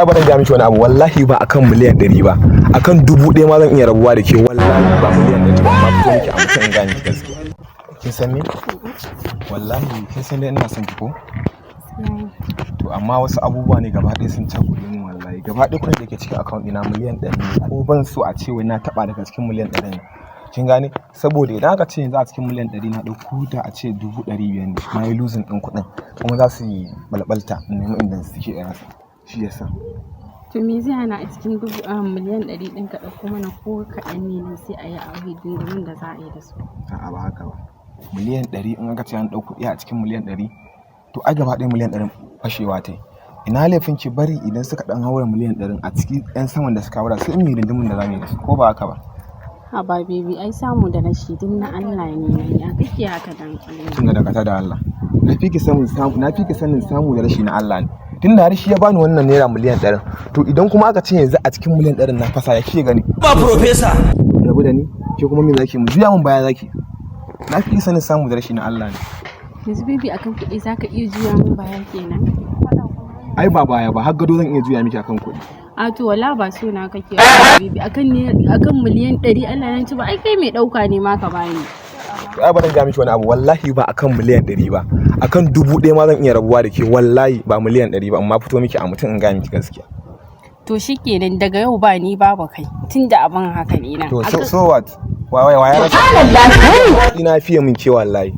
ai ba zan ga miki wani abu wallahi ba akan miliyan 100 ba akan 1000 ma zan iya rabuwa da ke wallahi ba miliyan 100 ba amma fito miki a mutum in ga miki gaskiya kin san me wallahi kin san dai ina son ki ko to amma wasu abubuwa ne gaba ɗaya sun cakuɗe min wallahi gaba ɗaya kuɗin da ke cikin account ɗina miliyan 100 ko ban so a ce wai na taɓa daga cikin miliyan 100 ne kin gane saboda idan aka ce yanzu a cikin miliyan 100 na ɗauko da a ce 500,000 ne na yi losing ɗin kuɗin kuma za su yi balbalta nemi inda suke rasa shi yasa to me zai hana a cikin miliyan 100 ɗin ka ɗauko mana ko kaɗan ne sai a yi aure dindimin da za a yi da su a'a ba haka ba miliyan 100 in aka ce an ɗauko a cikin miliyan 100 to ai gaba ɗaya miliyan 100 fashewa ta yi ina laifin ki bari idan suka ɗan haura miliyan 100 a cikin ɗan saman da suka haura sai in yi dindimin da za mu yi da su ko ba haka ba a ba baby ai samu da rashi din na Allah ne ya kake haka dan Allah tun da dakata da Allah na fi ki sanin samu da rashi na Allah ne tun da rashi ya bani wannan naira miliyan 100 to idan kuma aka ce yanzu a cikin miliyan 100 na fasa ya kike gani ba professor rabu da ni ke kuma me zaki mu juya mun baya zaki na fi sanin samu da rashi na Allah ne yanzu baby akan kuɗi zaka iya juya mun baya kenan ai ba baya ba har gado zan iya juya miki akan kuɗi a to wala ba so na kake baby akan miliyan 100 Allah nan ci ba ai kai mai dauka ne ma ka bani ai ba zan ga miki wani abu wallahi ba akan miliyan 100 ba akan 1000 ma zan iya rabuwa da ke wallahi ba miliyan 100 ba amma fito miki a mutum in ga miki gaskiya to shikenan daga yau ba ni babu kai tunda abin haka ne na to so what waya rasa ina fiye min ke wallahi